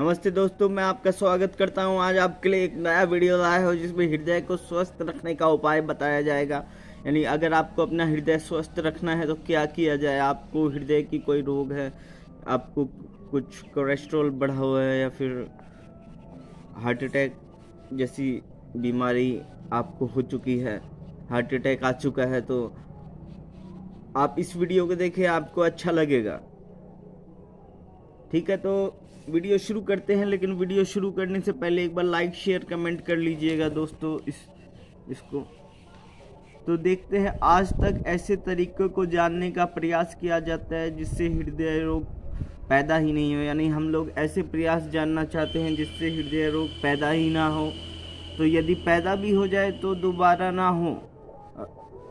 नमस्ते दोस्तों, मैं आपका स्वागत करता हूं। आज आपके लिए एक नया वीडियो लाया हो जिसमें हृदय को स्वस्थ रखने का उपाय बताया जाएगा। यानी अगर आपको अपना हृदय स्वस्थ रखना है तो क्या किया जाए। आपको हृदय की कोई रोग है, आपको कुछ कोलेस्ट्रॉल बढ़ा हुआ है या फिर हार्ट अटैक जैसी बीमारी आपको हो चुकी है, हार्ट अटैक आ चुका है, तो आप इस वीडियो को देखें, आपको अच्छा लगेगा। ठीक है, तो वीडियो शुरू करते हैं। लेकिन वीडियो शुरू करने से पहले एक बार लाइक शेयर कमेंट कर लीजिएगा दोस्तों। इसको तो देखते हैं। आज तक ऐसे तरीकों को जानने का प्रयास किया जाता है जिससे हृदय रोग पैदा ही नहीं हो। यानी हम लोग ऐसे प्रयास जानना चाहते हैं जिससे हृदय रोग पैदा ही ना हो। तो यदि पैदा भी हो जाए तो दोबारा ना हो।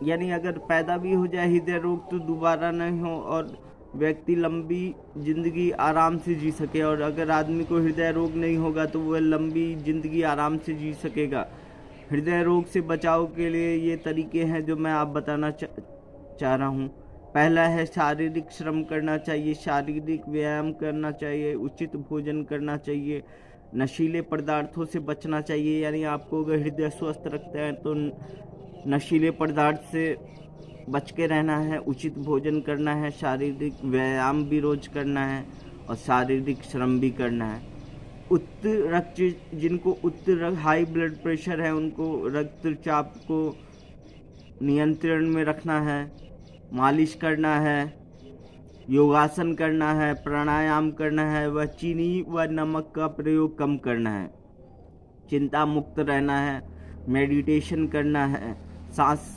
यानी अगर पैदा भी हो जाए हृदय रोग तो दोबारा नहीं हो और व्यक्ति लंबी जिंदगी आराम से जी सके। और अगर आदमी को हृदय रोग नहीं होगा तो वह लंबी जिंदगी आराम से जी सकेगा। हृदय रोग से बचाव के लिए ये तरीके हैं जो मैं आप बताना चाह रहा हूँ। पहला है शारीरिक श्रम करना चाहिए, शारीरिक व्यायाम करना चाहिए, उचित भोजन करना चाहिए, नशीले पदार्थों से बचना चाहिए। यानी आपको अगर हृदय स्वस्थ रखते हैं तो नशीले पदार्थ से बच के रहना है, उचित भोजन करना है, शारीरिक व्यायाम भी रोज करना है और शारीरिक श्रम भी करना है। उच्च रक्त जिनको उच्च हाई ब्लड प्रेशर है उनको रक्तचाप को नियंत्रण में रखना है, मालिश करना है, योगासन करना है, प्राणायाम करना है, व चीनी व नमक का प्रयोग कम करना है, चिंता मुक्त रहना है, मेडिटेशन करना है, सांस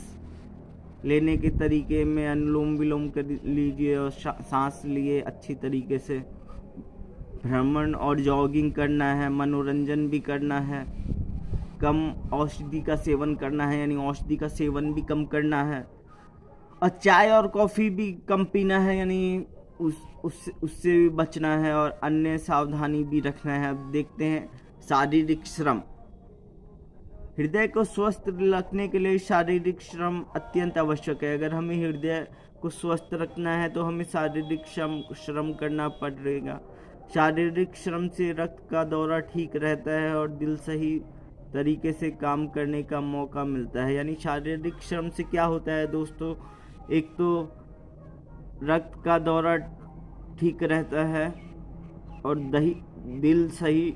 लेने के तरीके में अनुलोम विलोम कर लीजिए और सांस लिए अच्छी तरीके से, भ्रमण और जॉगिंग करना है, मनोरंजन भी करना है, कम औषधि का सेवन करना है, यानी औषधि का सेवन भी कम करना है, और चाय और कॉफ़ी भी कम पीना है, यानी उससे भी बचना है और अन्य सावधानी भी रखना है। अब देखते हैं शारीरिक श्रम। हृदय को स्वस्थ रखने के लिए शारीरिक श्रम अत्यंत आवश्यक है। अगर हमें हृदय को स्वस्थ रखना है तो हमें शारीरिक श्रम करना पड़ेगा। शारीरिक श्रम से रक्त का दौरा ठीक रहता है और दिल सही तरीके से काम करने का मौका मिलता है। यानी शारीरिक श्रम से क्या होता है दोस्तों, एक तो रक्त का दौरा ठीक रहता है और दिल सही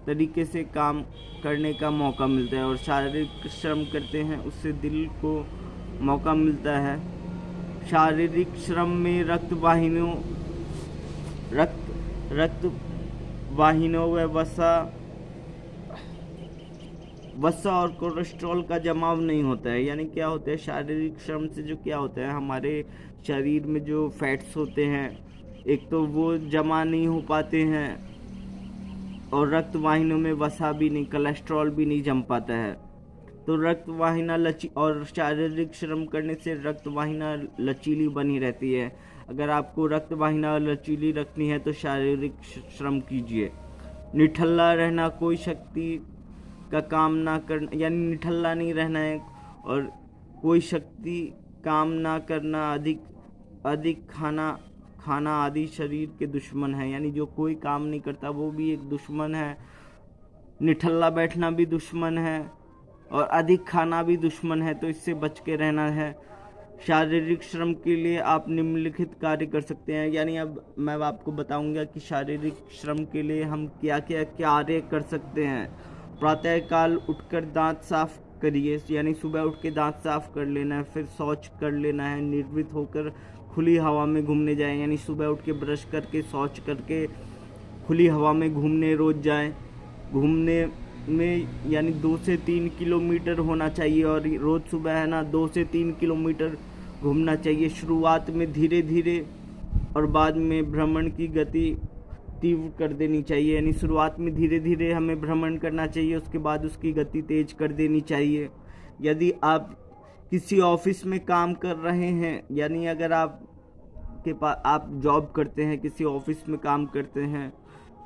तरीके से काम करने का मौका मिलता है। और शारीरिक श्रम करते हैं उससे दिल को मौका मिलता है। शारीरिक श्रम में रक्त वाहिनियों व वसा और कोलेस्ट्रॉल का जमाव नहीं होता है। यानी क्या होता है, शारीरिक श्रम से जो क्या होता है, हमारे शरीर में जो फैट्स होते हैं एक तो वो जमा नहीं हो पाते हैं और रक्त वाहिनियों में वसा भी नहीं, कोलेस्ट्रॉल भी नहीं जम पाता है। तो रक्त वाहिना और शारीरिक श्रम करने से रक्त वाहिना लचीली बनी रहती है। अगर आपको रक्त वाहिना लचीली रखनी है तो शारीरिक श्रम कीजिए। निठल्ला रहना, कोई शक्ति का काम ना करना, यानी निठल्ला नहीं रहना है और कोई शक्ति काम ना करना, अधिक खाना आदि शरीर के दुश्मन है। यानी जो कोई काम नहीं करता वो भी एक दुश्मन है। निठल्ला बैठना भी दुश्मन है और अधिक खाना भी दुश्मन है, तो इससे बच के रहना है। शारीरिक श्रम के लिए आप निम्नलिखित कार्य कर सकते हैं। यानी अब मैं आपको बताऊंगा कि शारीरिक श्रम के लिए हम क्या क्या कार्य कर सकते हैं। प्रातःकाल उठकर दांत साफ करिए, यानी सुबह उठ के दांत साफ कर लेना है, फिर शौच कर लेना है, निर्वित होकर खुली हवा में घूमने जाएं। यानी सुबह उठ के ब्रश करके शौच करके खुली हवा में घूमने रोज जाएं। घूमने में यानी 2 से 3 किलोमीटर होना चाहिए और रोज सुबह है ना 2 से 3 किलोमीटर घूमना चाहिए। शुरुआत में धीरे धीरे और बाद में भ्रमण की गति तीव्र कर देनी चाहिए। यानी शुरुआत में धीरे धीरे हमें भ्रमण करना चाहिए, उसके बाद उसकी गति तेज कर देनी चाहिए। यदि आप किसी ऑफिस में काम कर रहे हैं, यानी अगर आप जॉब करते हैं, किसी ऑफिस में काम करते हैं,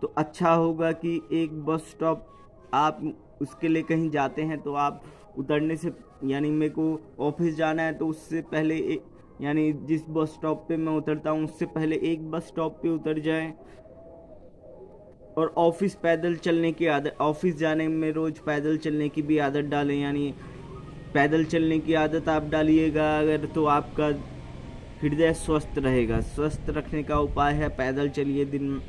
तो अच्छा होगा कि एक बस स्टॉप आप उसके लिए कहीं जाते हैं तो आप उतरने से, यानी मेरे को ऑफिस जाना है तो उससे पहले यानी जिस बस स्टॉप पे मैं उतरता हूँ उससे पहले एक बस स्टॉप पे उतर जाएं और ऑफिस पैदल चलने की आदत, ऑफिस जाने में रोज़ पैदल चलने की भी आदत डालें। यानी पैदल चलने की आदत आप डालिएगा अगर, तो आपका हृदय स्वस्थ रहेगा। स्वस्थ रखने का उपाय है पैदल चलिए, दिन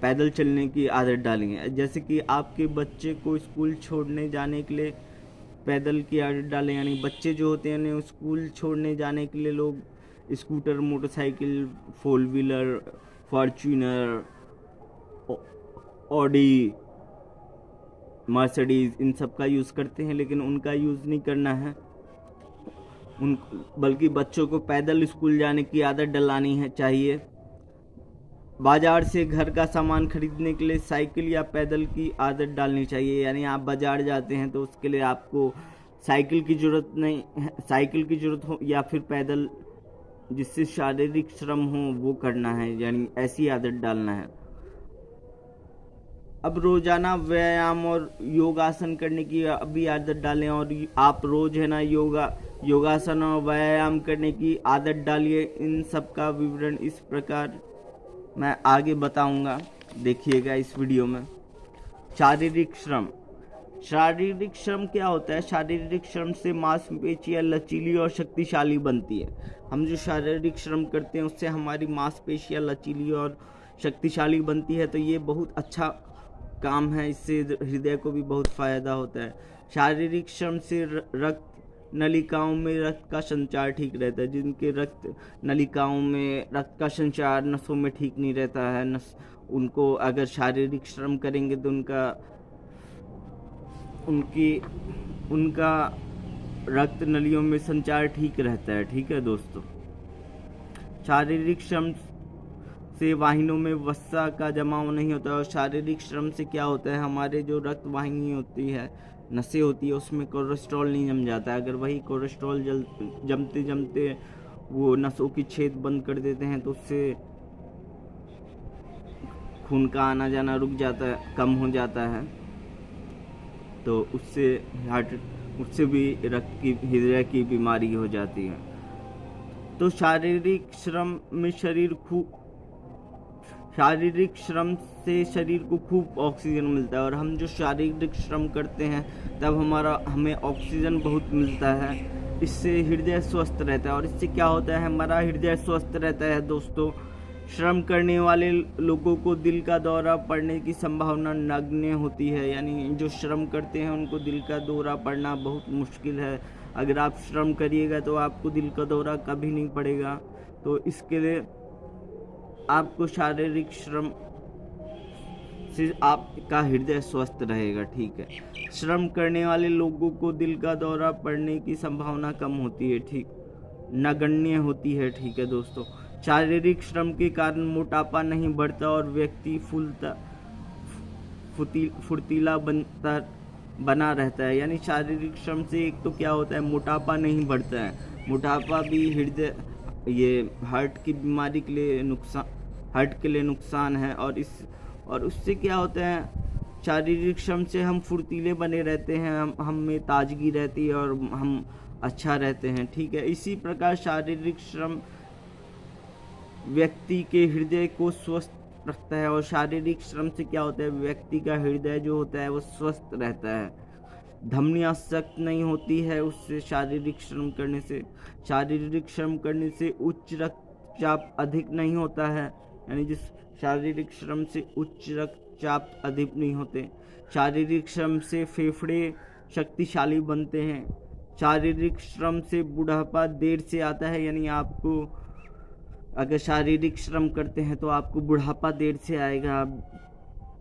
पैदल चलने की आदत डालेंगे। जैसे कि आपके बच्चे को स्कूल छोड़ने जाने के लिए पैदल की आदत डालें। यानी बच्चे जो होते हैं स्कूल छोड़ने जाने के लिए लोग scooter, motorcycle, four wheeler, Fortuner, Audi, Mercedes, इन सब का यूज़ करते हैं, लेकिन उनका यूज़ नहीं करना है बल्कि बच्चों को पैदल स्कूल जाने की आदत डलानी है चाहिए। बाजार से घर का सामान खरीदने के लिए साइकिल या पैदल की आदत डालनी चाहिए। यानी आप बाजार जाते हैं तो उसके लिए आपको साइकिल की ज़रूरत नहीं है, साइकिल की ज़रूरत हो या फिर पैदल जिससे शारीरिक श्रम हो वो करना है, यानी ऐसी आदत डालना है। अब रोज़ाना व्यायाम और योगासन करने की अभी आदत डालें, और आप रोज़ है ना योगासन और व्यायाम करने की आदत डालिए। इन सब का विवरण इस प्रकार मैं आगे बताऊंगा, देखिएगा इस वीडियो में। शारीरिक श्रम। शारीरिक श्रम क्या होता है? शारीरिक श्रम से मांसपेशियां लचीली और शक्तिशाली बनती है। हम जो शारीरिक श्रम करते हैं उससे हमारी मांसपेशियां लचीली और शक्तिशाली बनती है, तो ये बहुत अच्छा काम है। इससे हृदय को भी बहुत फ़ायदा होता है। शारीरिक श्रम से रक्त नलिकाओं में रक्त का संचार ठीक रहता है। जिनके रक्त नलिकाओं में रक्त का संचार नसों में ठीक नहीं रहता है, उनको अगर शारीरिक श्रम करेंगे तो उनका रक्त नलियों में संचार ठीक रहता है। ठीक है दोस्तों। शारीरिक श्रम से वाहिनियों में वसा का जमाव नहीं होता, और शारीरिक श्रम से क्या होता है, हमारे जो रक्त वाहिनी होती है, नसें होती है, उसमें कोलेस्ट्रॉल नहीं जम जाता है। अगर वही कोलेस्ट्रॉल जमते जमते वो नसों की छेद बंद कर देते हैं तो उससे खून का आना जाना रुक जाता है, कम हो जाता है। तो उससे भी हृदय की बीमारी हो जाती है। तो शारीरिक श्रम से शरीर को खूब ऑक्सीजन मिलता है, और हम जो शारीरिक श्रम करते हैं तब हमें ऑक्सीजन बहुत मिलता है। इससे हृदय स्वस्थ रहता है, और इससे क्या होता है, हमारा हृदय स्वस्थ रहता है। दोस्तों, श्रम करने वाले लोगों को दिल का दौरा पड़ने की संभावना नगण्य होती है। यानी जो श्रम करते हैं उनको दिल का दौरा पड़ना बहुत मुश्किल है। अगर आप श्रम करिएगा तो आपको दिल का दौरा कभी नहीं पड़ेगा। तो इसके लिए आपको शारीरिक श्रम से आपका हृदय स्वस्थ रहेगा। ठीक है। श्रम करने वाले लोगों को दिल का दौरा पड़ने की संभावना कम होती है, ठीक, नगण्य होती है। ठीक है दोस्तों। शारीरिक श्रम के कारण मोटापा नहीं बढ़ता और व्यक्ति फुर्तीला बना रहता है। यानी शारीरिक श्रम से एक तो क्या होता है, मोटापा नहीं बढ़ता है। मोटापा भी हार्ट की बीमारी के लिए नुकसान है। और उससे क्या होता है, शारीरिक श्रम से हम फुर्तीले बने रहते हैं, हम में ताजगी रहती है और हम अच्छा रहते हैं। ठीक है। इसी प्रकार शारीरिक श्रम व्यक्ति के हृदय को स्वस्थ रखता है, और शारीरिक श्रम से क्या होता है, व्यक्ति का हृदय जो होता है वो स्वस्थ रहता है। धमनियाँ सख्त नहीं होती है उससे। शारीरिक श्रम करने से उच्च रक्तचाप अधिक नहीं होता है। यानी जिस शारीरिक श्रम से उच्च रक्तचाप अधिक नहीं होते। शारीरिक श्रम से फेफड़े शक्तिशाली बनते हैं। शारीरिक श्रम से बुढ़ापा देर से आता है। यानी आपको अगर शारीरिक श्रम करते हैं तो आपको बुढ़ापा देर से आएगा, आप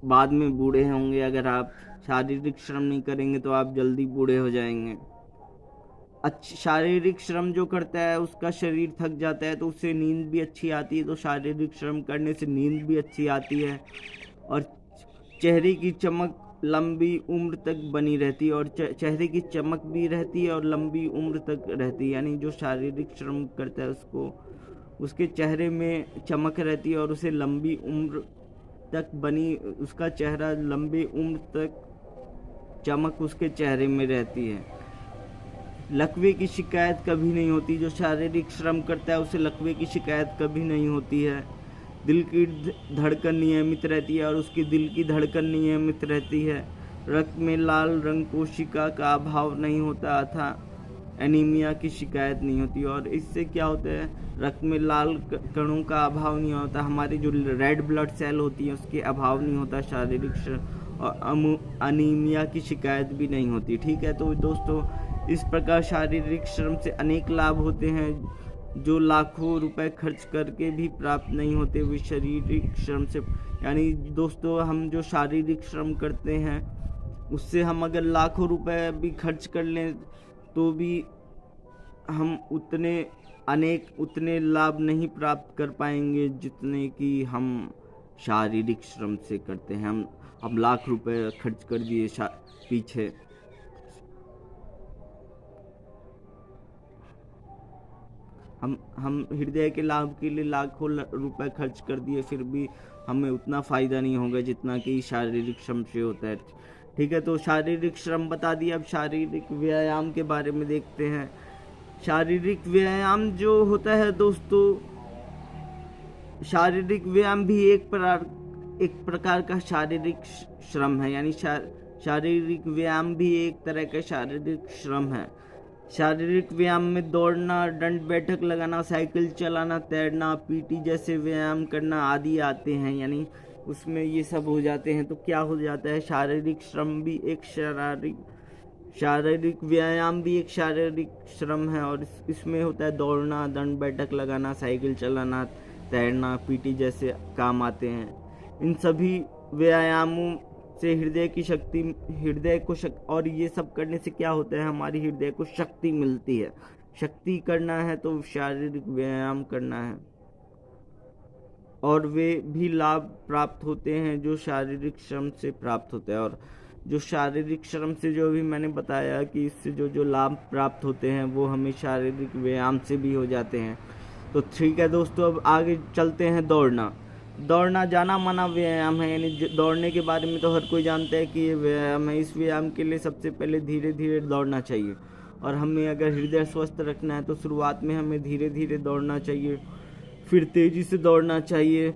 बाद में बूढ़े होंगे। अगर आप शारीरिक श्रम नहीं करेंगे तो आप जल्दी बूढ़े हो जाएंगे। शारीरिक श्रम जो करता है उसका शरीर थक जाता है तो उससे नींद भी अच्छी आती है। तो शारीरिक श्रम करने से नींद भी अच्छी आती है, और चेहरे की चमक लंबी उम्र तक बनी रहती है, और चेहरे की चमक भी रहती है और लंबी उम्र तक रहती है। यानी जो शारीरिक श्रम करता है उसके चेहरे में चमक रहती है और उसे लंबी उम्र तक उसका चेहरा लंबी उम्र तक चमक उसके चेहरे में रहती है। लकवे की शिकायत कभी नहीं होती। जो शारीरिक श्रम करता है उसे लकवे की शिकायत कभी नहीं होती है। दिल की धड़कन नियमित रहती है और उसकी दिल की धड़कन नियमित रहती है। रक्त में लाल रंग कोशिका का अभाव नहीं होता अथवा एनीमिया की शिकायत नहीं होती। और इससे क्या होता है, रक्त में लाल कणों का अभाव नहीं होता, हमारी जो रेड ब्लड सेल होती है उसके अभाव नहीं होता, शारीरिक श्रम और अनीमिया की शिकायत भी नहीं होती। ठीक है, तो दोस्तों इस प्रकार शारीरिक श्रम से अनेक लाभ होते हैं जो लाखों रुपए खर्च करके भी प्राप्त नहीं होते वे शारीरिक श्रम से। यानी दोस्तों हम जो शारीरिक श्रम करते हैं उससे हम अगर लाखों रुपए भी खर्च कर लें तो भी हम उतने लाभ नहीं प्राप्त कर पाएंगे जितने कि हम शारीरिक श्रम से करते हैं। हम लाख रुपए खर्च कर दिए पीछे, हम हृदय के लाभ के लिए लाखों रुपए खर्च कर दिए, फिर भी हमें उतना फ़ायदा नहीं होगा जितना कि शारीरिक श्रम से होता है। ठीक है, तो शारीरिक श्रम बता दिया, अब शारीरिक व्यायाम के बारे में देखते हैं। शारीरिक व्यायाम जो होता है दोस्तों, शारीरिक व्यायाम भी एक प्रकार का शारीरिक श्रम है। यानी शारीरिक व्यायाम भी एक तरह का शारीरिक श्रम है। शारीरिक व्यायाम में दौड़ना, दंड बैठक लगाना, साइकिल चलाना, तैरना, पीटी जैसे व्यायाम करना आदि आते हैं। यानी उसमें ये सब हो जाते हैं। तो क्या हो जाता है, शारीरिक श्रम भी एक शारीरिक व्यायाम भी एक शारीरिक श्रम है। और इसमें होता है दौड़ना, दंड बैठक लगाना, साइकिल चलाना, तैरना, पीटी जैसे काम आते हैं। इन सभी व्यायामों से हृदय को और ये सब करने से क्या होता है, हमारी हृदय को शक्ति मिलती है। शक्ति करना है तो शारीरिक व्यायाम करना है। और वे भी लाभ प्राप्त होते हैं जो शारीरिक श्रम से प्राप्त होते हैं। और जो शारीरिक श्रम से जो भी मैंने बताया कि इससे जो लाभ प्राप्त होते हैं वो हमें शारीरिक व्यायाम से भी हो जाते हैं। तो ठीक है दोस्तों, अब आगे चलते हैं। दौड़ना जाना माना व्यायाम है। यानी दौड़ने के बारे में तो हर कोई जानता है कि ये व्यायाम है। इस व्यायाम के लिए सबसे पहले धीरे धीरे दौड़ना चाहिए। और हमें अगर हृदय स्वस्थ रखना है तो शुरुआत में हमें धीरे धीरे दौड़ना चाहिए, फिर तेज़ी से दौड़ना चाहिए,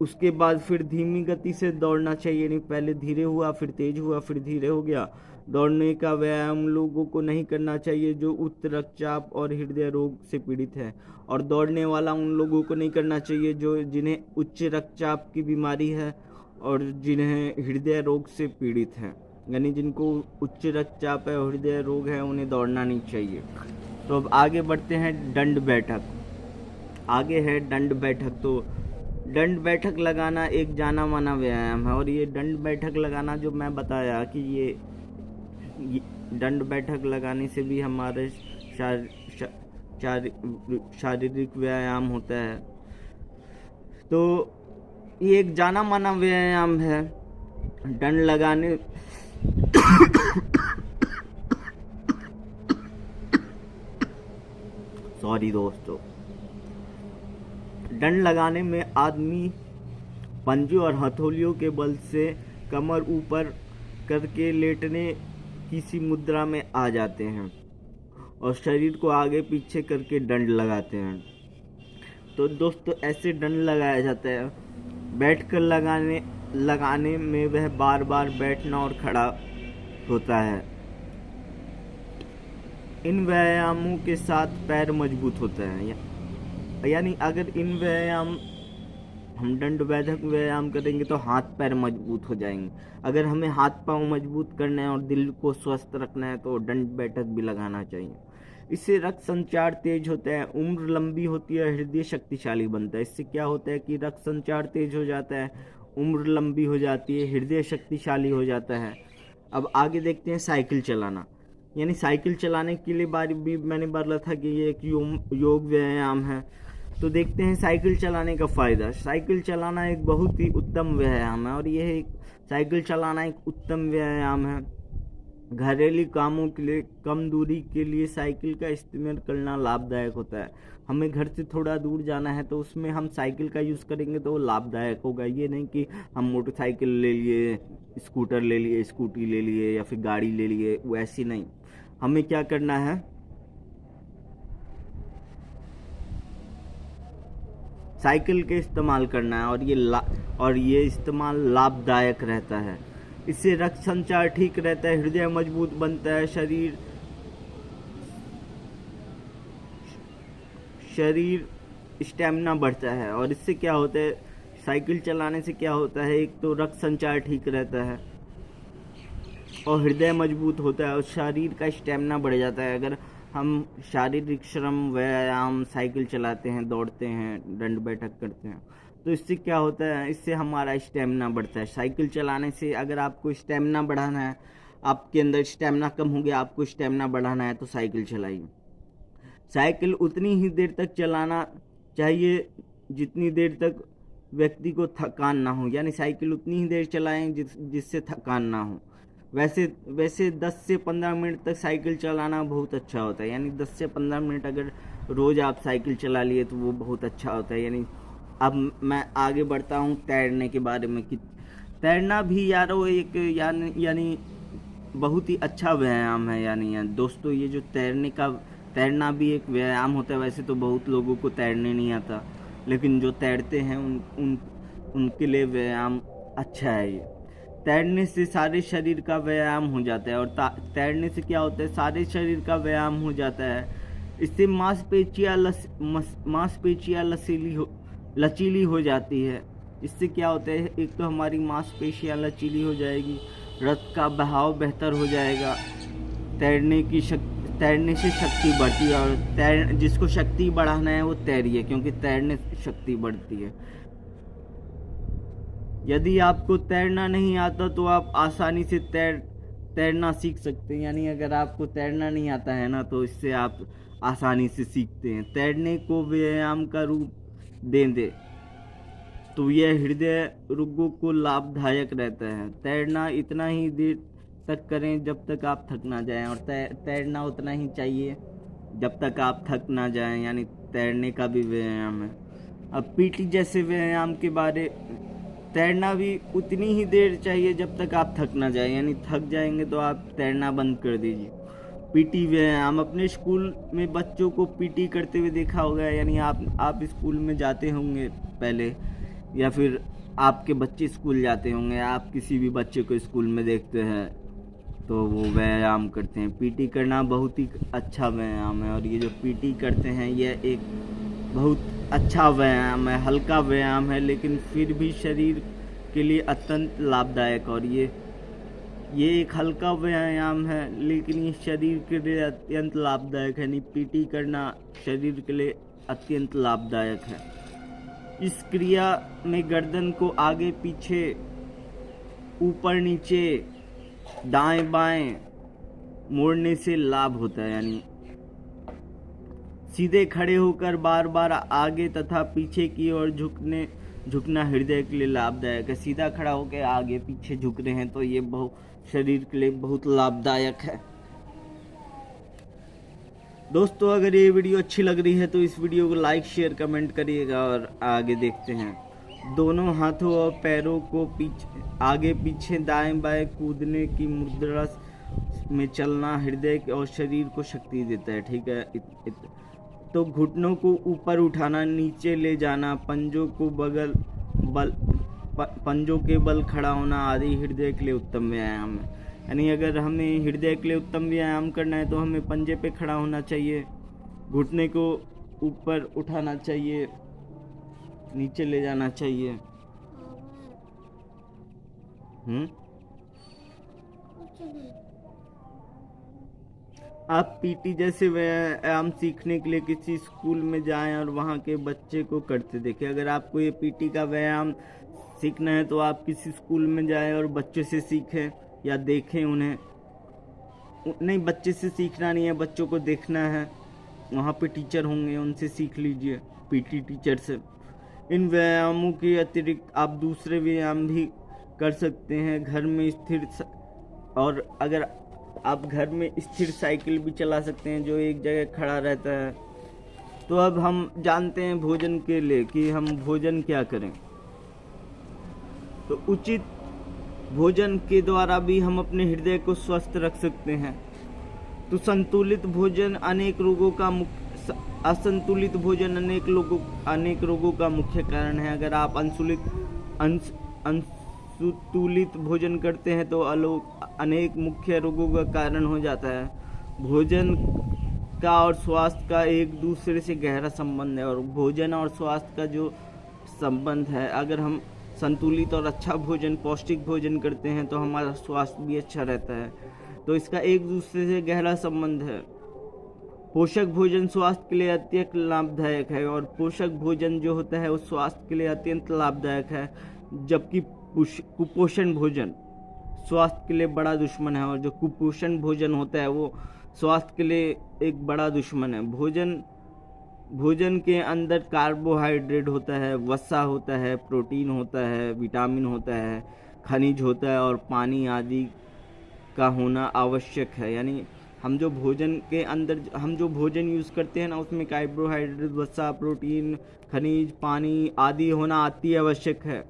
उसके बाद फिर धीमी गति से दौड़ना चाहिए। नहीं, पहले धीरे हुआ, फिर तेज हुआ, फिर धीरे हो गया। दौड़ने का व्यायाम लोगों को नहीं करना चाहिए जो उच्च रक्तचाप और हृदय रोग से पीड़ित है। और दौड़ने वाला उन लोगों को नहीं करना चाहिए जिन्हें उच्च रक्तचाप की बीमारी है और जिन्हें हृदय रोग से पीड़ित हैं। यानी जिनको उच्च रक्तचाप है और हृदय रोग है उन्हें दौड़ना नहीं चाहिए। तो अब आगे बढ़ते हैं। दंड बैठक आगे है। दंड बैठक, तो दंड बैठक लगाना एक जाना माना व्यायाम है। और ये दंड बैठक लगाना जो मैं बताया कि ये दंड बैठक लगाने से भी हमारे शारीरिक व्यायाम होता है। तो ये एक जाना माना व्यायाम है। दंड लगाने सॉरी दोस्तों, दंड लगाने में आदमी पंजों और हथौड़ियों के बल से कमर ऊपर करके लेटने की सी मुद्रा में आ जाते हैं और शरीर को आगे पीछे करके दंड लगाते हैं। तो दोस्तों ऐसे दंड लगाया जाता है। बैठकर लगाने में वह बार बार बैठना और खड़ा होता है। इन व्यायामों के साथ पैर मजबूत होता है। यानी अगर इन हम दंड बैठक व्यायाम करेंगे तो हाथ पैर मजबूत हो जाएंगे। अगर हमें हाथ पांव मजबूत करना है और दिल को स्वस्थ रखना है तो दंड बैठक भी लगाना चाहिए। इससे रक्त संचार तेज होता है, उम्र लंबी होती है, हृदय शक्तिशाली बनता है। इससे क्या होता है कि रक्त संचार तेज हो जाता है, उम्र लंबी हो जाती है, हृदय शक्तिशाली हो जाता है। अब आगे देखते हैं साइकिल चलाना। यानी साइकिल चलाने के लिए भी मैंने बोला था कि ये एक योग व्यायाम है। तो देखते हैं साइकिल चलाने का फ़ायदा। साइकिल चलाना एक बहुत ही उत्तम व्यायाम है। और यह साइकिल चलाना एक उत्तम व्यायाम है। घरेलू कामों के लिए कम दूरी के लिए साइकिल का इस्तेमाल करना लाभदायक होता है। हमें घर से थोड़ा दूर जाना है तो उसमें हम साइकिल का यूज़ करेंगे तो वो लाभदायक होगा। ये नहीं कि हम मोटरसाइकिल ले लिए, स्कूटर ले लिए, स्कूटी ले लिए या फिर गाड़ी ले लिए, वैसी नहीं। हमें क्या करना है, साइकिल के इस्तेमाल करना है और ये इस्तेमाल लाभदायक रहता है। इससे रक्त संचार ठीक रहता है, हृदय मजबूत बनता है, शरीर स्टेमिना बढ़ता है। और इससे क्या होता है, साइकिल चलाने से क्या होता है, एक तो रक्त संचार ठीक रहता है और हृदय मजबूत होता है और शरीर का स्टेमिना बढ़ जाता है। अगर हम शारीरिक श्रम, व्यायाम, साइकिल चलाते हैं, दौड़ते हैं, दंड बैठक करते हैं, तो इससे क्या होता है, इससे हमारा स्टेमिना बढ़ता है। साइकिल चलाने से अगर आपको स्टेमिना बढ़ाना है, आपके अंदर स्टेमिना कम हो गया, आपको स्टेमिना बढ़ाना है, तो साइकिल चलाइए। साइकिल उतनी ही देर तक चलाना चाहिए जितनी देर तक व्यक्ति को थकान ना हो, यानी साइकिल उतनी ही देर चलाएं जिससे थकान ना हो। वैसे 10 से 15 मिनट तक साइकिल चलाना बहुत अच्छा होता है, यानी 10 से 15 मिनट अगर रोज़ आप साइकिल चला लिए तो वो बहुत अच्छा होता है। यानी अब मैं आगे बढ़ता हूँ तैरने के बारे में कि तैरना भी यारो एक यानी बहुत ही अच्छा व्यायाम है। यानी दोस्तों, ये जो तैरना भी एक व्यायाम होता है। वैसे तो बहुत लोगों को तैरने नहीं आता, लेकिन जो तैरते हैं उनके लिए व्यायाम अच्छा है ये। तैरने से सारे शरीर का व्यायाम हो जाता है और तैरने से क्या होता है, सारे शरीर का व्यायाम हो जाता है। इससे मांसपेशियाँ लचीली हो जाती है। इससे क्या होता है, एक तो हमारी मांसपेशियाँ लचीली हो जाएगी, रक्त का बहाव बेहतर हो जाएगा, तैरने से शक्ति बढ़ती है। और जिसको शक्ति बढ़ाना है वो तैरिए, क्योंकि तैरने से शक्ति बढ़ती है। यदि आपको तैरना नहीं आता तो आप आसानी से तैरना सीख सकते हैं। यानी अगर आपको तैरना नहीं आता है ना, तो इससे आप आसानी से सीखते हैं। तैरने को व्यायाम का रूप दे तो यह हृदय रोगों को लाभदायक रहता है। तैरना इतना ही देर तक करें जब तक आप थक ना जाएं, और तैरना उतना ही चाहिए जब तक आप थक ना जाएं, यानी तैरने का भी व्यायाम है। अब पीटी जैसे व्यायाम के बारे, तैरना भी उतनी ही देर चाहिए जब तक आप थक ना जाएं, यानी थक जाएंगे तो आप तैरना बंद कर दीजिए। पीटी व्यायाम, अपने स्कूल में बच्चों को पीटी करते हुए देखा होगा। यानी आप स्कूल में जाते होंगे पहले, या फिर आपके बच्चे स्कूल जाते होंगे, आप किसी भी बच्चे को स्कूल में देखते हैं तो वो व्यायाम करते हैं। पीटी करना बहुत ही अच्छा व्यायाम है, और ये जो पीटी करते हैं यह एक बहुत अच्छा व्यायाम है, हल्का व्यायाम है, लेकिन फिर भी शरीर के लिए अत्यंत लाभदायक। और ये एक हल्का व्यायाम है, लेकिन ये शरीर के लिए अत्यंत लाभदायक है। यानी पीटी करना शरीर के लिए अत्यंत लाभदायक है। इस क्रिया में गर्दन को आगे पीछे, ऊपर नीचे, दाएं बाएं मोड़ने से लाभ होता है। यानी सीधे खड़े होकर बार बार आगे तथा पीछे की ओर झुकना हृदय के लिए लाभदायक है। सीधा खड़ा होकर आगे पीछे झुक रहे हैं तो ये शरीर के लिए बहुत लाभदायक है। दोस्तों, अगर ये वीडियो अच्छी लग रही है तो इस वीडियो को लाइक, शेयर, कमेंट करिएगा। और आगे देखते हैं। दोनों हाथों और पैरों को आगे पीछे, दाएं बाएं कूदने की मुद्रा में चलना हृदय और शरीर को शक्ति देता है। ठीक है। तो घुटनों को ऊपर उठाना, नीचे ले जाना, पंजों के बल खड़ा होना आदि हृदय के लिए उत्तम व्यायाम है। यानी अगर हमें हृदय के लिए उत्तम व्यायाम करना है तो हमें पंजे पे खड़ा होना चाहिए, घुटने को ऊपर उठाना चाहिए, नीचे ले जाना चाहिए। आप पीटी जैसे व्यायाम सीखने के लिए किसी स्कूल में जाएं और वहां के बच्चे को करते देखें। अगर आपको ये पीटी का व्यायाम सीखना है तो आप किसी स्कूल में जाएं और बच्चे से सीखें या देखें उन्हें। नहीं, बच्चे से सीखना नहीं है, बच्चों को देखना है। वहाँ पे टीचर होंगे, उनसे सीख लीजिए, पीटी टीचर से। इन व्यायामों के अतिरिक्त आप दूसरे व्यायाम भी कर सकते हैं घर में स्थिर, और अगर आप घर में स्थिर साइकिल भी चला सकते हैं जो एक जगह खड़ा रहता है। तो अब हम जानते हैं भोजन के लिए कि हम भोजन क्या करें। तो उचित भोजन के द्वारा भी हम अपने हृदय को स्वस्थ रख सकते हैं। तो संतुलित भोजन असंतुलित भोजन अनेक रोगों का मुख्य कारण है। अगर आप असंतुलित भोजन करते हैं तो अनेक मुख्य रोगों का कारण हो जाता है। भोजन का और स्वास्थ्य का एक दूसरे से गहरा संबंध है, और भोजन और स्वास्थ्य का जो संबंध है, अगर हम संतुलित और अच्छा भोजन, पौष्टिक भोजन करते हैं तो हमारा स्वास्थ्य भी अच्छा रहता है। तो इसका एक दूसरे से गहरा संबंध है। पोषक भोजन स्वास्थ्य के लिए अत्यंत लाभदायक है, और पोषक भोजन जो होता है वो स्वास्थ्य के लिए अत्यंत लाभदायक है, जबकि कुपोषण भोजन स्वास्थ्य के लिए बड़ा दुश्मन है। और जो कुपोषण भोजन होता है वो स्वास्थ्य के लिए एक बड़ा दुश्मन है। भोजन के अंदर कार्बोहाइड्रेट होता है, वसा होता है, प्रोटीन होता है, विटामिन होता है, खनिज होता है, और पानी आदि का होना आवश्यक है। यानी हम जो भोजन यूज़ करते हैं ना, उसमें कार्बोहाइड्रेट, वसा, प्रोटीन, खनिज, पानी आदि होना अति आवश्यक है।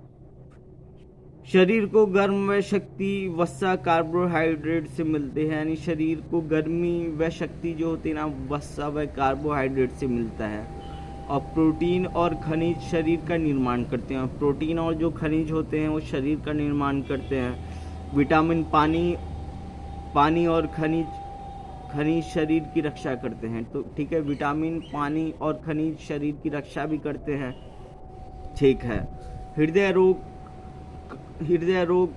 शरीर को गर्म व शक्ति वसा कार्बोहाइड्रेट से मिलते हैं। यानी शरीर को गर्मी व शक्ति जो होती है ना, वसा व कार्बोहाइड्रेट से मिलता है। और प्रोटीन और खनिज शरीर का निर्माण करते हैं। प्रोटीन और जो खनिज होते हैं वो शरीर का निर्माण करते हैं। विटामिन, पानी और खनिज शरीर की रक्षा करते हैं। तो ठीक है, विटामिन, पानी और खनिज शरीर की रक्षा भी करते हैं। ठीक है। हृदय रोग।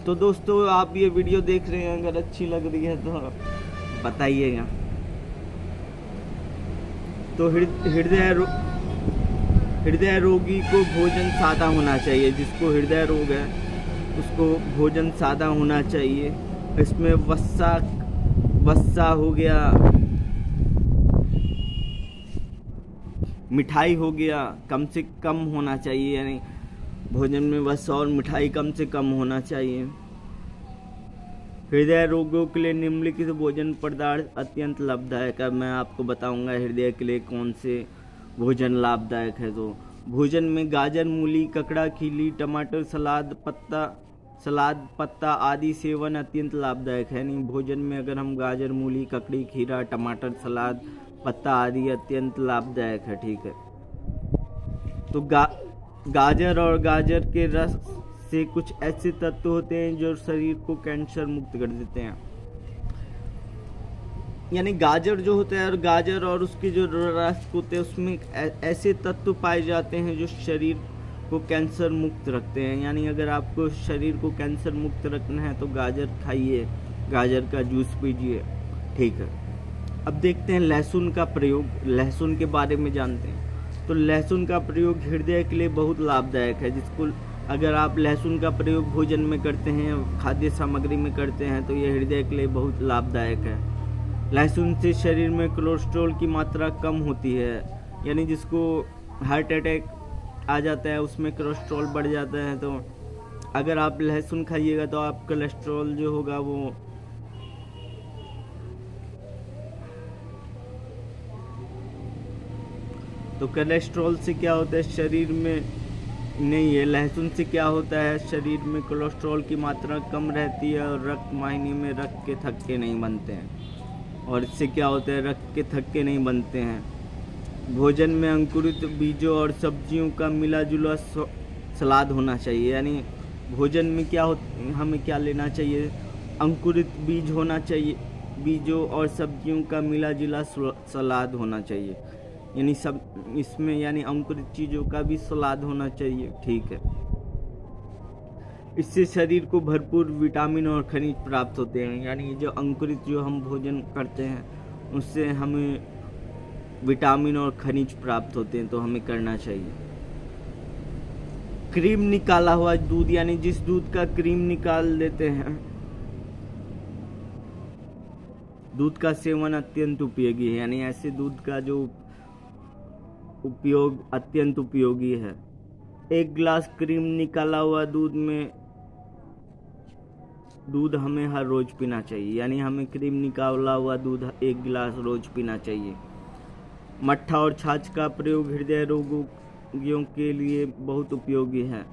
तो दोस्तों, आप ये वीडियो देख रहे हैं, अगर अच्छी लग रही है तो बताइएगा। तो हृदय रोगी को भोजन सादा होना चाहिए। जिसको हृदय रोग है उसको भोजन सादा होना चाहिए। इसमें वसा हो गया, मिठाई हो गया, कम से कम होना चाहिए। यानी भोजन में वसा और मिठाई कम से कम होना चाहिए। हृदय रोगों के लिए निम्नलिखित भोजन पदार्थ अत्यंत लाभदायक है। मैं आपको बताऊंगा हृदय के लिए कौन से भोजन लाभदायक है। तो भोजन में गाजर, मूली, ककड़ा, खीली, टमाटर, सलाद पत्ता आदि सेवन अत्यंत लाभदायक है। नहीं, भोजन में अगर हम गाजर, मूली, ककड़ी, खीरा, टमाटर, सलाद पत्ता आदि अत्यंत लाभदायक है। ठीक है। तो गाजर और गाजर के रस से कुछ ऐसे तत्व होते हैं जो शरीर को कैंसर मुक्त कर देते हैं। यानी गाजर जो होता है, और गाजर और उसके जो रस होते हैं उसमें ऐसे तत्व पाए जाते हैं जो शरीर को कैंसर मुक्त रखते हैं। यानी अगर आपको शरीर को कैंसर मुक्त रखना है तो गाजर खाइए, गाजर का जूस पीजिए। ठीक है। अब देखते हैं लहसुन का प्रयोग। लहसुन के बारे में जानते हैं। तो लहसुन का प्रयोग हृदय के लिए बहुत लाभदायक है। जिसको अगर आप लहसुन का प्रयोग भोजन में करते हैं, खाद्य सामग्री में करते हैं, तो ये हृदय के लिए बहुत लाभदायक है। लहसुन से शरीर में कोलेस्ट्रॉल की मात्रा कम होती है। यानी जिसको हार्ट अटैक आ जाता है, उसमें कोलेस्ट्रॉल बढ़ जाता है, तो अगर आप लहसुन खाइएगा तो आप कोलेस्ट्रॉल जो होगा वो तो कोलेस्ट्रॉल से क्या होता है शरीर में, नहीं है, लहसुन से क्या होता है शरीर में कोलेस्ट्रॉल की मात्रा कम रहती है और रक्त वाहिनी में रक्त के थक्के नहीं बनते हैं। और इससे क्या होता है, रक्त के थक्के नहीं बनते हैं। भोजन में अंकुरित बीजों और सब्जियों का मिला जुला सलाद होना चाहिए। यानी भोजन में हमें क्या लेना चाहिए, अंकुरित बीज होना चाहिए, बीजों और सब्जियों का मिला जुला सलाद होना चाहिए। यानी सब इसमें यानी अंकुरित चीज़ों का भी सलाद होना चाहिए। ठीक है। इससे शरीर को भरपूर विटामिन और खनिज प्राप्त होते हैं। यानी जो अंकुरित जो हम भोजन करते हैं उससे हमें विटामिन और खनिज प्राप्त होते हैं, तो हमें करना चाहिए। क्रीम निकाला हुआ दूध, यानी जिस दूध का क्रीम निकाल देते हैं, दूध का सेवन अत्यंत उपयोगी है। यानी ऐसे दूध का जो उपयोग अत्यंत उपयोगी है। एक गिलास क्रीम निकाला हुआ दूध हमें हर रोज पीना चाहिए। यानी हमें क्रीम निकाला हुआ दूध एक गिलास रोज पीना चाहिए। मट्ठा और छाछ का प्रयोग हृदय रोगियों के लिए बहुत उपयोगी है।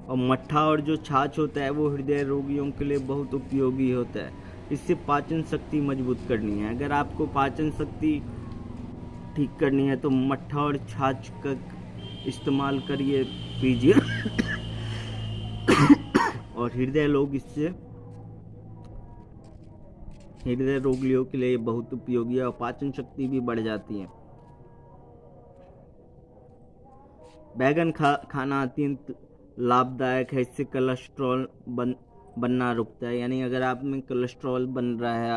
और मट्ठा और जो छाछ होता है वो हृदय रोगियों के लिए बहुत उपयोगी होता है। इससे पाचन शक्ति मजबूत करनी है। अगर आपको पाचन शक्ति ठीक करनी है तो मट्ठा और छाछ का इस्तेमाल करिए, पीजिए। और हृदय रोगियों के लिए बहुत उपयोगी है और पाचन शक्ति भी बढ़ जाती है। बैगन खाना अत्यंत लाभदायक है, इससे कोलेस्ट्रॉल बनना रुकता है। यानी अगर आप में कोलेस्ट्रॉल बन रहा है,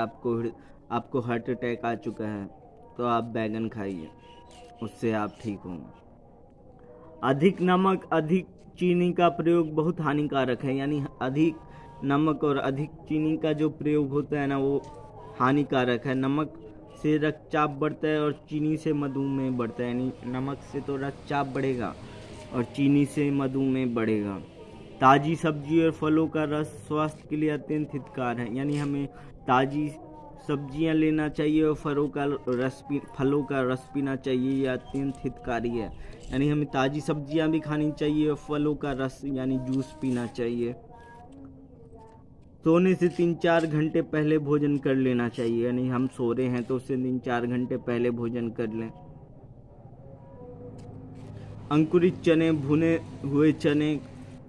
आपको हार्ट अटैक आ चुका है, तो आप बैगन खाइए, उससे आप ठीक होंगे। अधिक नमक, अधिक चीनी का प्रयोग बहुत हानिकारक है। यानी अधिक नमक और अधिक चीनी का जो प्रयोग होता है ना, वो हानिकारक है। नमक से रक्तचाप बढ़ता है और चीनी से मधुमेह बढ़ता है। यानी नमक से तो रक्तचाप बढ़ेगा और चीनी से मधुमेह बढ़ेगा। ताज़ी सब्जी और फलों का रस स्वास्थ्य के लिए अत्यंत हितकार है। यानी हमें ताज़ी सब्जियां लेना चाहिए और फलों का रस पीना चाहिए, ये अत्यंत हितकारी है। यानी हमें ताज़ी सब्जियां भी खानी चाहिए और फलों का रस यानी जूस पीना चाहिए। सोने से 3-4 घंटे पहले भोजन कर लेना चाहिए। यानी हम सो रहे हैं तो उससे 3-4 घंटे पहले भोजन कर लें। अंकुरित चने, भुने हुए चने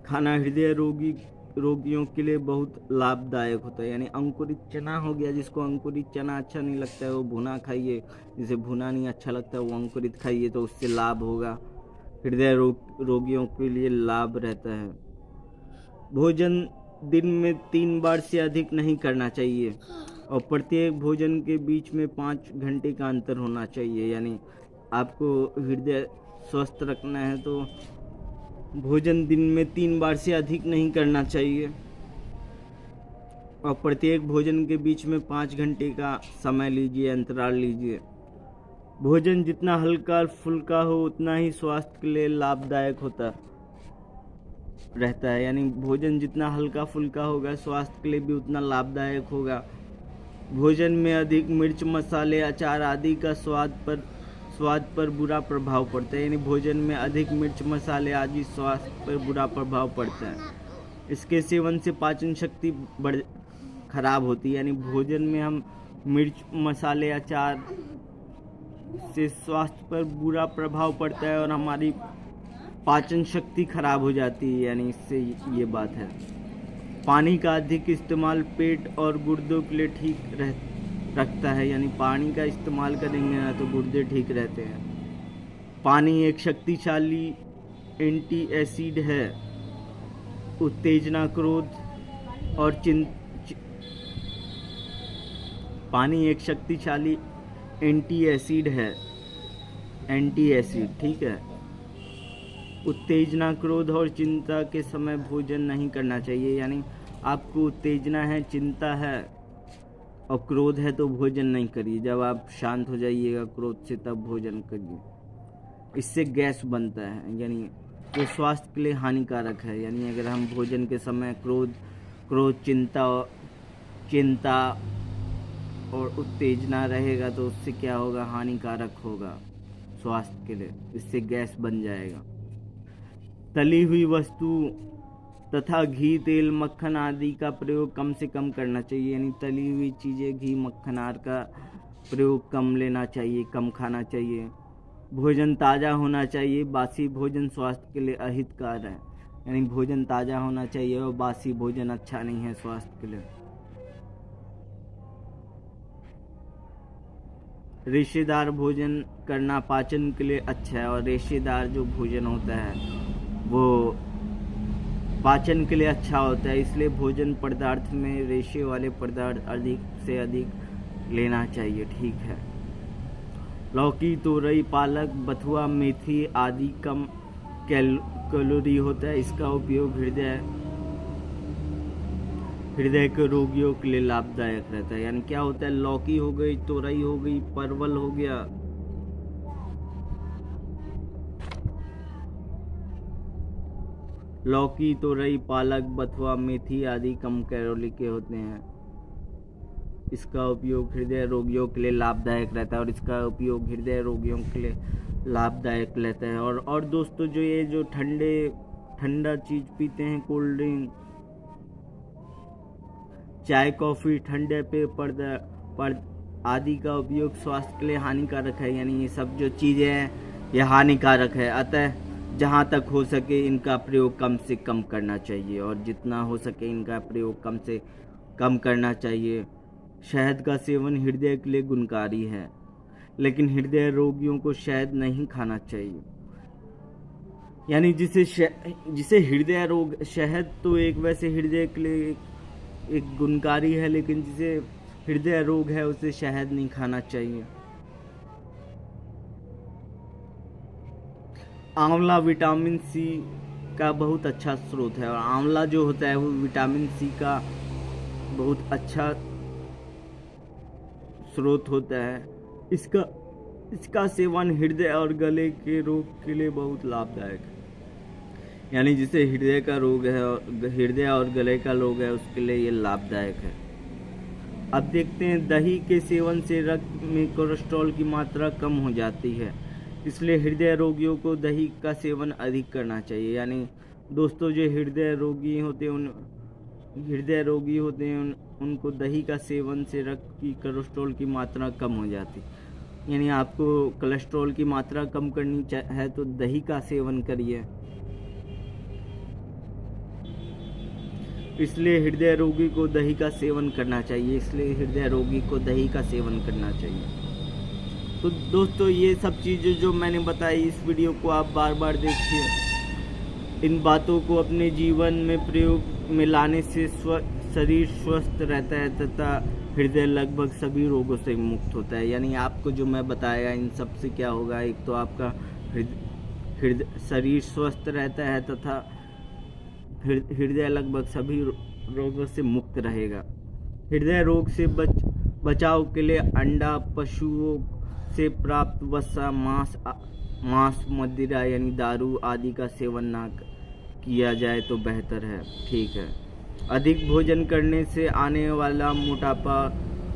खाना हृदय रोगियों के लिए बहुत लाभदायक होता है। यानी अंकुरित चना हो गया, जिसको अंकुरित चना अच्छा नहीं लगता है वो भुना खाइए, जिसे भुना नहीं अच्छा लगता है वो अंकुरित खाइए, तो उससे लाभ होगा। हृदय रोगियों के लिए लाभ रहता है। भोजन दिन में 3 बार से अधिक नहीं करना चाहिए और प्रत्येक भोजन के बीच में 5 घंटे का अंतर होना चाहिए। यानी आपको हृदय स्वस्थ रखना है तो भोजन दिन में 3 बार से अधिक नहीं करना चाहिए और प्रत्येक भोजन के बीच में 5 घंटे का समय लीजिए, अंतराल लीजिए। भोजन जितना हल्का फुल्का हो उतना ही स्वास्थ्य के लिए लाभदायक रहता है। यानी भोजन जितना हल्का फुल्का होगा स्वास्थ्य के लिए भी उतना लाभदायक होगा। भोजन में अधिक मिर्च, मसाले, अचार आदि का स्वाद पर बुरा प्रभाव पड़ता है। यानी भोजन में अधिक मिर्च, मसाले आदि स्वास्थ्य पर बुरा प्रभाव पड़ता है। इसके सेवन से पाचन शक्ति खराब होती है। यानी भोजन में हम मिर्च, मसाले, अचार से स्वास्थ्य पर बुरा प्रभाव पड़ता है और हमारी पाचन शक्ति खराब हो जाती है। यानी इससे ये बात है। पानी का अधिक इस्तेमाल पेट और गुर्दों के लिए ठीक रखता है। यानी पानी का इस्तेमाल करेंगे ना तो गुर्दे ठीक रहते हैं। पानी एक शक्तिशाली एंटी एसिड है। उत्तेजना, क्रोध और पानी एक शक्तिशाली एंटी एसिड, ठीक है। उत्तेजना, क्रोध और चिंता के समय भोजन नहीं करना चाहिए। यानी आपको उत्तेजना है, चिंता है और क्रोध है तो भोजन नहीं करिए। जब आप शांत हो जाइएगा क्रोध से तब भोजन करिए। इससे गैस बनता है, यानी ये स्वास्थ्य के लिए हानिकारक है। यानी अगर हम भोजन के समय क्रोध, चिंता और उत्तेजना रहेगा तो उससे क्या होगा, हानिकारक होगा स्वास्थ्य के लिए। इससे गैस बन जाएगा। तली हुई वस्तु तथा घी, तेल, मक्खन आदि का प्रयोग कम से कम करना चाहिए। यानी तली हुई चीज़ें, घी, मक्खन आदि का प्रयोग कम लेना चाहिए, कम खाना चाहिए। भोजन ताज़ा होना चाहिए। बासी भोजन स्वास्थ्य के लिए अहितकार है। यानी भोजन ताज़ा होना चाहिए और बासी भोजन अच्छा नहीं है स्वास्थ्य के लिए। रेशेदार भोजन करना पाचन के लिए अच्छा है और रेशेदार जो भोजन होता है वो पाचन के लिए अच्छा होता है। इसलिए भोजन पदार्थ में रेशे वाले पदार्थ अधिक से अधिक लेना चाहिए, ठीक है। लौकी, तोरई, पालक, बथुआ, मेथी आदि कम कैलोरी होता है। इसका उपयोग हृदय के रोगियों के लिए लाभदायक रहता है। यानी क्या होता है, लौकी हो गई, तोरई हो गई, परवल हो गया, लौकी, तोरई, पालक, बथुआ, मेथी आदि कम कैलोरी के होते हैं। इसका उपयोग हृदय रोगियों के लिए लाभदायक रहता है और इसका उपयोग हृदय रोगियों के लिए लाभदायक रहता है। और दोस्तों, जो ठंडा चीज़ पीते हैं, कोल्ड ड्रिंक, चाय, कॉफ़ी, ठंडे पेय आदि का उपयोग स्वास्थ्य के लिए हानिकारक है, यानी ये सब जो चीज़ें हैं ये हानिकारक है। अतः जहाँ तक हो सके इनका प्रयोग कम से कम करना चाहिए, और जितना हो सके इनका प्रयोग कम से कम करना चाहिए। शहद का सेवन हृदय के लिए गुणकारी है, लेकिन हृदय रोगियों को शहद नहीं खाना चाहिए। यानी जिसे हृदय रोग, शहद तो एक वैसे हृदय के लिए एक गुणकारी है, लेकिन जिसे हृदय रोग है उसे शहद नहीं खाना चाहिए। आंवला विटामिन सी का बहुत अच्छा स्रोत है, और आंवला जो होता है वो विटामिन सी का बहुत अच्छा स्रोत होता है। इसका सेवन हृदय और गले के रोग के लिए बहुत लाभदायक है। यानी जिसे हृदय का रोग है और हृदय और गले का रोग है उसके लिए ये लाभदायक है। अब देखते हैं, दही के सेवन से रक्त में कोलेस्ट्रॉल की मात्रा कम हो जाती है, इसलिए हृदय रोगियों को दही का सेवन अधिक करना चाहिए। यानी दोस्तों जो हृदय रोगी होते हैं उनको दही का सेवन से रक्त की कोलेस्ट्रॉल की मात्रा कम हो जाती है। यानी आपको कोलेस्ट्रॉल की मात्रा कम करनी है तो दही का सेवन करिए। इसलिए हृदय रोगी को दही का सेवन करना चाहिए। तो दोस्तों ये सब चीज़ें जो मैंने बताई, इस वीडियो को आप बार बार देखिए। इन बातों को अपने जीवन में प्रयोग में लाने से शरीर स्वस्थ रहता है तथा हृदय लगभग सभी रोगों से मुक्त होता है। यानी आपको जो मैं बताया इन सब से क्या होगा, एक तो आपका शरीर स्वस्थ रहता है तथा हृदय लगभग सभी रोगों से मुक्त रहेगा। हृदय रोग से बचाव के लिए अंडा, पशुओं से प्राप्त वसा, मांस, मदिरा यानी दारू आदि का सेवन ना किया जाए तो बेहतर है। ठीक है। अधिक भोजन करने से आने वाला मोटापा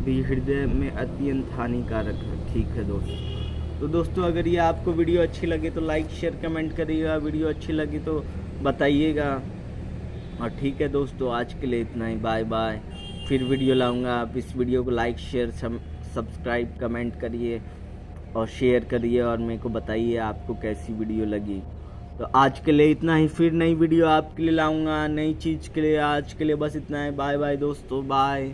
भी हृदय में अत्यंत हानिकारक है। ठीक है दोस्तों। तो दोस्तों अगर ये आपको वीडियो अच्छी लगे तो लाइक शेयर कमेंट करिएगा, वीडियो अच्छी लगी तो बताइएगा। और ठीक है दोस्तों, आज के लिए इतना ही। Bye bye. फिर वीडियो लाऊंगा। आप इस वीडियो को लाइक शेयर सब्सक्राइब कमेंट करिए और शेयर करिए, और मेरे को बताइए आपको कैसी वीडियो लगी। तो आज के लिए इतना ही, फिर नई वीडियो आपके लिए लाऊंगा नई चीज़ के लिए। आज के लिए बस इतना है। बाय बाय दोस्तों, बाय।